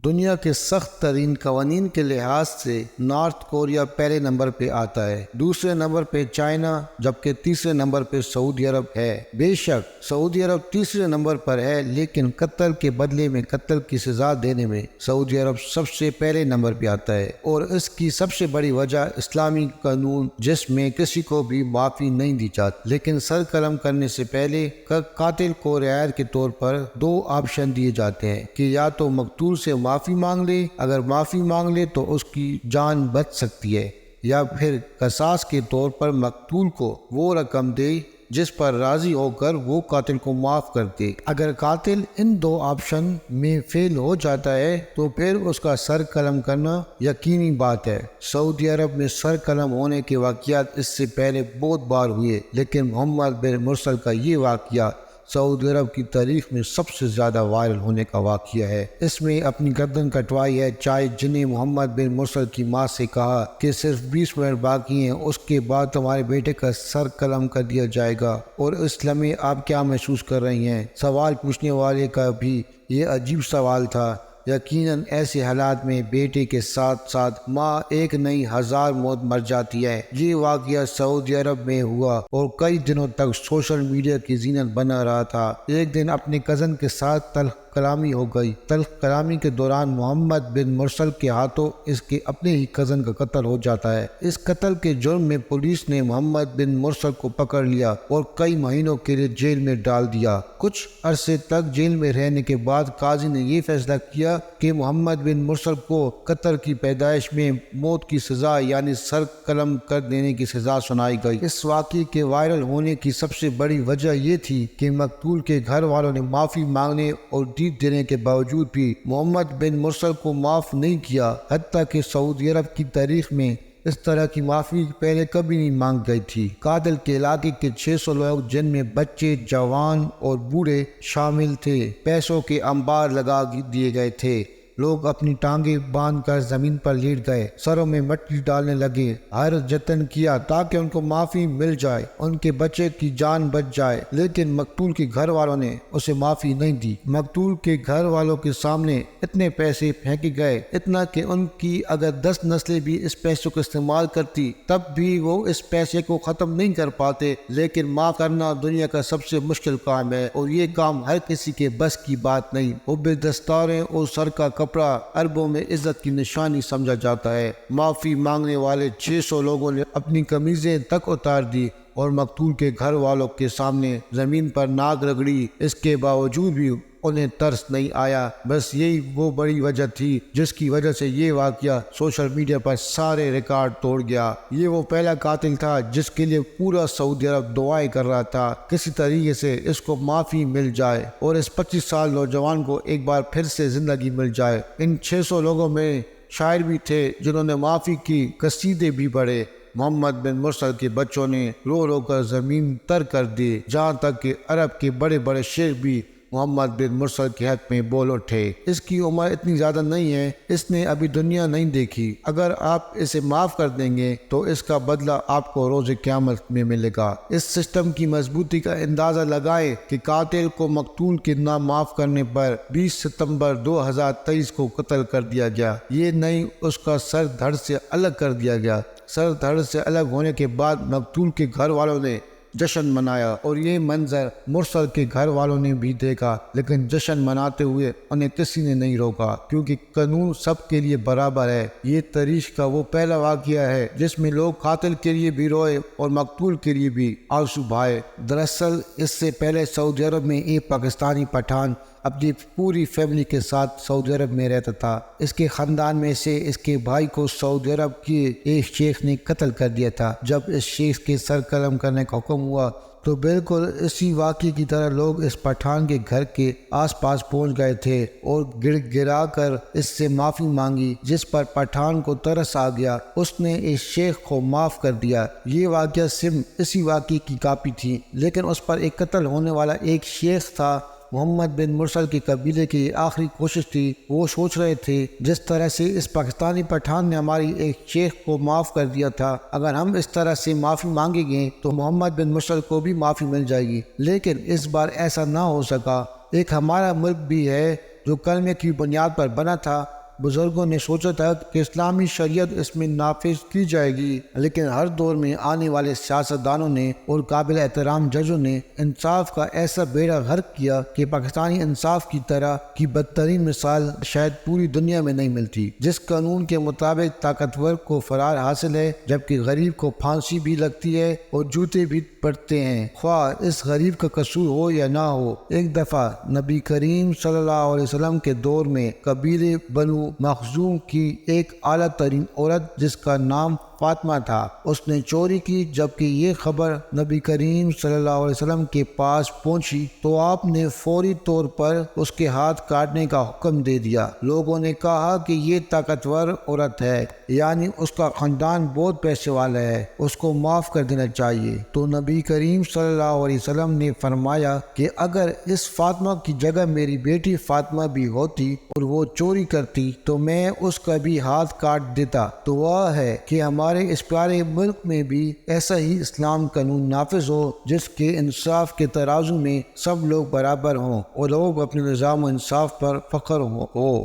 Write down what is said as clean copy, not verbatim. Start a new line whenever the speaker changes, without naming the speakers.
دنیا کے سخت ترین قوانین کے لحاظ سے نارتھ کوریا پہلے نمبر پہ آتا ہے، دوسرے نمبر پہ چائنا، جبکہ تیسرے نمبر پہ سعودی عرب ہے۔ بے شک سعودی عرب تیسرے نمبر پر ہے، لیکن قتل کے بدلے میں قتل کی سزا دینے میں سعودی عرب سب سے پہلے نمبر پہ آتا ہے، اور اس کی سب سے بڑی وجہ اسلامی قانون جس میں کسی کو بھی معافی نہیں دی جاتی، لیکن سر قلم کرنے سے پہلے قاتل کو رعایت کے طور پر دو آپشن دیے جاتے ہیں کہ یا تو مقتول سے معافی مانگ لے، اگر معافی مانگ لے تو اس کی جان بچ سکتی ہے، یا پھر قصاص کے طور پر مقتول کو وہ رقم دے جس پر راضی ہو کر وہ قاتل کو معاف کر دے۔ اگر قاتل ان دو آپشن میں فیل ہو جاتا ہے تو پھر اس کا سر قلم کرنا یقینی بات ہے۔ سعودی عرب میں سر قلم ہونے کے واقعات اس سے پہلے بہت بار ہوئے، لیکن محمد بن مرسل کا یہ واقعہ سعودی عرب کی تاریخ میں سب سے زیادہ وائرل ہونے کا واقعہ ہے۔ اس میں اپنی گردن کٹوائی ہے چائے جنہیں محمد بن مرسل کی ماں سے کہا کہ صرف 20 منٹ باقی ہیں، اس کے بعد تمہارے بیٹے کا سر قلم کر دیا جائے گا، اور اس لمحے آپ کیا محسوس کر رہی ہیں؟ سوال پوچھنے والے کا بھی یہ عجیب سوال تھا۔ یقیناً ایسے حالات میں بیٹے کے ساتھ ساتھ ماں ایک نہیں ہزار موت مر جاتی ہے۔ یہ واقعہ سعودی عرب میں ہوا اور کئی دنوں تک سوشل میڈیا کی زینت بنا رہا تھا۔ ایک دن اپنے کزن کے ساتھ تلخ کلامی ہو گئی۔ تلخ کلامی کے دوران محمد بن مرسل کے ہاتھوں اس کے اپنے ہی کزن کا قتل ہو جاتا ہے۔ اس قتل کے جرم میں پولیس نے محمد بن مرسل کو پکڑ لیا اور کئی مہینوں کے لیے جیل میں ڈال دیا۔ کچھ عرصے تک جیل میں رہنے کے بعد قاضی نے یہ فیصلہ کیا کہ محمد بن مرسل کو قتل کی پیدائش میں موت کی سزا یعنی سر قلم کر دینے کی سزا سنائی گئی۔ اس واقعے کے وائرل ہونے کی سب سے بڑی وجہ یہ تھی کہ مقتول کے گھر والوں نے معافی مانگنے اور دینے کے باوجود بھی محمد بن مرسل کو معاف نہیں کیا، حتیٰ کہ سعودی عرب کی تاریخ میں اس طرح کی معافی پہلے کبھی نہیں مانگ گئی تھی۔ قاتل کے علاقے کے 600 لوگ جن میں بچے، جوان اور بوڑھے شامل تھے پیسوں کے انبار لگا دیے گئے تھے۔ لوگ اپنی ٹانگیں باندھ کر زمین پر لیٹ گئے، سروں میں مٹی ڈالنے لگے، ہر جتن کیا تاکہ ان کو معافی مل جائے، ان کے بچے کی جان بچ جائے، لیکن مقتول کے گھر والوں نے اسے معافی نہیں دی۔ مقتول کے گھر والوں کے سامنے اتنے پیسے پھینکے گئے، اتنا کہ ان کی اگر 10 نسلیں بھی اس پیسے کو استعمال کرتی تب بھی وہ اس پیسے کو ختم نہیں کر پاتے، لیکن معاف کرنا دنیا کا سب سے مشکل کام ہے، اور یہ کام ہر کسی کے بس کی بات نہیں۔ حب دستاریں اور سر کا کپڑا عربوں میں عزت کی نشانی سمجھا جاتا ہے۔ معافی مانگنے والے 600 لوگوں نے اپنی قمیضیں تک اتار دی اور مقتول کے گھر والوں کے سامنے زمین پر ناک رگڑی۔ اس کے باوجود بھی انہیں ترس نہیں آیا۔ بس یہی وہ بڑی وجہ تھی جس کی وجہ سے یہ واقعہ سوشل میڈیا پر سارے ریکارڈ توڑ گیا۔ یہ وہ پہلا قاتل تھا جس کے لیے پورا سعودی عرب دعائیں کر رہا تھا کسی طریقے سے اس کو معافی مل جائے اور اس 25 سال نوجوان کو ایک بار پھر سے زندگی مل جائے۔ ان 600 لوگوں میں شاعر بھی تھے جنہوں نے معافی کی قصیدے بھی پڑھے۔ محمد بن مرسل کے بچوں نے رو رو کر زمین تر کر دی، جہاں تک کہ عرب کے بڑے بڑے شیخ بھی محمد بن مرسل کے حق میں بول اٹھے۔ اس کی عمر اتنی زیادہ نہیں ہے، اس نے ابھی دنیا نہیں دیکھی، اگر آپ اسے معاف کر دیں گے تو اس کا بدلہ آپ کو روز قیامت میں ملے گا۔ اس سسٹم کی مضبوطی کا اندازہ لگائیں کہ قاتل کو مقتول کے نہ معاف کرنے پر 20 ستمبر 2023 کو قتل کر دیا گیا۔ یہ نہیں، اس کا سر دھڑ سے الگ کر دیا گیا۔ سر دھڑ سے الگ ہونے کے بعد مقتول کے گھر والوں نے جشن منایا، اور یہ منظر مرسل کے گھر والوں نے بھی دیکھا، لیکن جشن مناتے ہوئے انہیں کسی نے نہیں روکا، کیونکہ قانون سب کے لیے برابر ہے۔ یہ تاریخ کا وہ پہلا واقعہ ہے جس میں لوگ قاتل کے لیے بھی روئے اور مقتول کے لیے بھی آنسو بہائے۔ دراصل اس سے پہلے سعودی عرب میں ایک پاکستانی پٹھان اپنی پوری فیملی کے ساتھ سعودی عرب میں رہتا تھا۔ اس کے خاندان میں سے اس کے بھائی کو سعودی عرب کے ایک شیخ نے قتل کر دیا تھا۔ جب اس شیخ کے سر قلم کرنے کا حکم ہوا تو بالکل اسی واقعے کی طرح لوگ اس پٹھان کے گھر کے آس پاس پہنچ گئے تھے اور گڑ گڑا کر اس سے معافی مانگی، جس پر پٹھان کو ترس آ گیا۔ اس نے اس شیخ کو معاف کر دیا۔ یہ واقعہ صرف اسی واقعے کی کاپی تھی، لیکن اس پر ایک قتل ہونے والا ایک شیخ تھا۔ محمد بن مرسل کے قبیلے کی آخری کوشش تھی، وہ سوچ رہے تھے جس طرح سے اس پاکستانی پٹھان نے ہماری ایک شیخ کو معاف کر دیا تھا، اگر ہم اس طرح سے معافی مانگیں گے تو محمد بن مرسل کو بھی معافی مل جائے گی، لیکن اس بار ایسا نہ ہو سکا۔ ایک ہمارا ملک بھی ہے جو کلمے کی بنیاد پر بنا تھا۔ بزرگوں نے سوچا تھا کہ اسلامی شریعت اس میں نافذ کی جائے گی، لیکن ہر دور میں آنے والے سیاستدانوں نے اور قابل احترام ججوں نے انصاف کا ایسا بیڑا غرق کیا کہ پاکستانی انصاف کی طرح کی بدترین مثال شاید پوری دنیا میں نہیں ملتی، جس قانون کے مطابق طاقتور کو فرار حاصل ہے جبکہ غریب کو پھانسی بھی لگتی ہے اور جوتے بھی پڑتے ہیں، خواہ اس غریب کا قصور ہو یا نہ ہو۔ ایک دفعہ نبی کریم صلی اللہ علیہ وسلم کے دور میں قبیلے بنو مخزوم کی ایک اعلیٰ ترین عورت جس کا نام فاطمہ تھا، اس نے چوری کی۔ جبکہ یہ خبر نبی کریم صلی اللہ علیہ وسلم کے پاس پہنچی تو آپ نے فوری طور پر اس کے ہاتھ کاٹنے کا حکم دے دیا۔ لوگوں نے کہا کہ یہ طاقتور عورت ہے، یعنی اس کا خاندان بہت پیسے والا ہے، اس کو معاف کر دینا چاہیے۔ تو نبی کریم صلی اللہ علیہ وسلم نے فرمایا کہ اگر اس فاطمہ کی جگہ میری بیٹی فاطمہ بھی ہوتی اور وہ چوری کرتی تو میں اس کا بھی ہاتھ کاٹ دیتا۔ تو وہ ہے کہ ہمارے اس پیارے ملک میں بھی ایسا ہی اسلام قانون نافذ ہو جس کے انصاف کے ترازو میں سب لوگ برابر ہوں اور لوگ اپنے نظام و انصاف پر فخر ہو۔